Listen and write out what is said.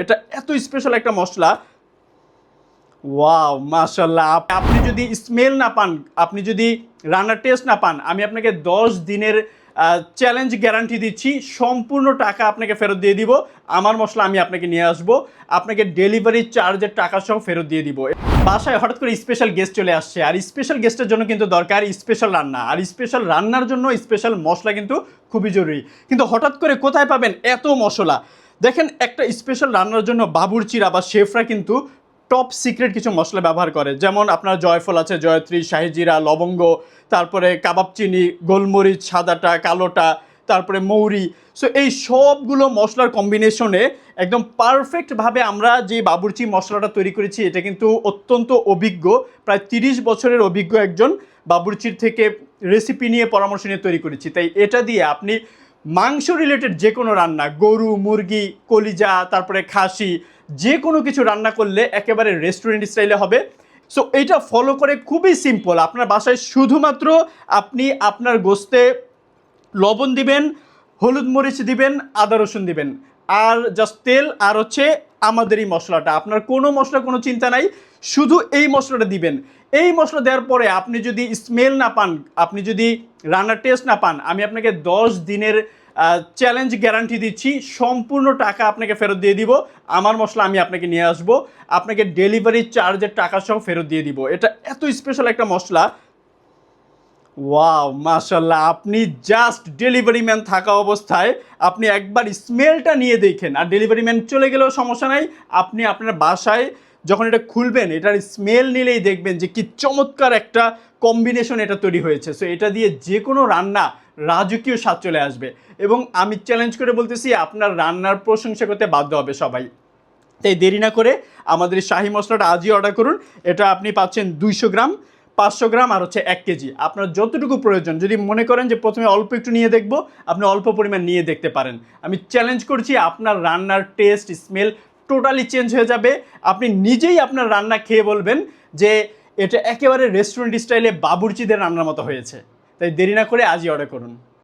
এটা এত স্পেশাল একটা মশলা। ওয়াও মাশাআল্লাহ। আপনি যদি স্মেল না পান, আপনি যদি রান্নার টেস্ট না পান, আমি আপনাকে 10 দিনের চ্যালেঞ্জ গ্যারান্টি দিচ্ছি। সম্পূর্ণ টাকা আপনাকে ফেরত দিয়ে দিব। আমার মশলা আমি আপনাকে নিয়ে আসবো, আপনাকে ডেলিভারি চার্জের টাকা সহ ফেরত দিয়ে দিব। বাসায় হঠাৎ করে স্পেশাল গেস্ট চলে আসছে, আর স্পেশাল গেস্টের জন্য কিন্তু দরকার স্পেশাল রান্না, আর স্পেশাল রান্নার জন্য স্পেশাল মশলা কিন্তু খুবই জরুরি। কিন্তু হঠাৎ করে কোথায় পাবেন এত মশলা? দেখেন, একটা স্পেশাল রান্নার জন্য বাবুর্চিরা বা শেফরা কিন্তু টপ সিক্রেট কিছু মশলা ব্যবহার করে, যেমন আপনার জয়ফল আছে, জয়ত্রী, শাহিজিরা, লবঙ্গ, তারপরে কাবাব চিনি, গোলমরিচ, সাদাটা, কালোটা, তারপরে মৌরি। সো এই সবগুলো মশলার কম্বিনেশনে একদম পারফেক্টভাবে আমরা যে বাবুর্চি মশলাটা তৈরি করেছি, এটা কিন্তু অত্যন্ত অভিজ্ঞ, প্রায় 30 বছরের অভিজ্ঞ একজন বাবুর্চির থেকে রেসিপি নিয়ে পরামর্শ নিয়ে তৈরি করেছি। তাই এটা দিয়ে আপনি মাংস রিলেটেড যে কোনো রান্না, গরু, মুরগি, কলিজা, তারপরে খাসি, যে কোনো কিছু রান্না করলে একেবারে রেস্টুরেন্ট স্টাইলে হবে। সো এইটা ফলো করে খুবই সিম্পল। আপনার বাসায় শুধুমাত্র আপনি আপনার গোস্তে লবণ দিবেন, হলুদ মরিচ দিবেন, আদা রসুন দিবেন, আর জাস্ট তেল, আর হচ্ছে আমাদের এই মশলাটা। আপনার কোনো মশলা কোনো চিন্তা নাই, শুধু এই মশলাটা দিবেন। এই মশলা দেওয়ার পরে আপনি যদি স্মেল না পান, আপনি যদি রান্নার টেস্ট না পান, আমি আপনাকে 10 দিনের চ্যালেঞ্জ গ্যারান্টি দিচ্ছি। সম্পূর্ণ টাকা আপনাকে ফেরত দিয়ে দিব। আমার মশলা আমি আপনাকে নিয়ে আসবো, আপনাকে ডেলিভারি চার্জের টাকা সহ ফেরত দিয়ে দিব। এটা এত স্পেশাল একটা মশলা। ওয়াও মাশাআল্লাহ। আপনি জাস্ট ডেলিভারি ম্যান থাকা অবস্থায় আপনি একবার স্মেলটা নিয়ে দেখেন, আর ডেলিভারি ম্যান চলে গেলেও সমস্যা নাই, আপনি আপনার বাসায় যখন এটা খুলবেন, এটার স্মেল নিলেই দেখবেন যে কি চমৎকার একটা কম্বিনেশন এটা তৈরি হয়েছে। সো এটা দিয়ে যে কোনো রান্না রাজকীয় স্বাদ চলে আসবে, এবং আমি চ্যালেঞ্জ করে বলতেছি আপনার রান্নার প্রশংসা করতে বাধ্য হবে সবাই। তাই দেরি না করে আমাদের শাহি মশলাটা আজই অর্ডার করুন। এটা আপনি পাচ্ছেন 200 গ্রাম, 500 গ্রাম, আর হচ্ছে 1 কেজি। আপনার যতটুকু প্রয়োজন, যদি মনে করেন যে প্রথমে অল্প একটু নিয়ে দেখব, আপনি অল্প পরিমাণ নিয়ে দেখতে পারেন। আমি চ্যালেঞ্জ করছি আপনার রান্নার টেস্ট, স্মেল টোটালি চেঞ্জ হয়ে যাবে। আপনি নিজেই আপনার রান্না খেয়ে বলবেন যে এটা একেবারে রেস্টুরেন্ট স্টাইলে বাবুর্চিদের রান্নার মতো হয়েছে। তাই দেরি না করে আজই অর্ডার করুন।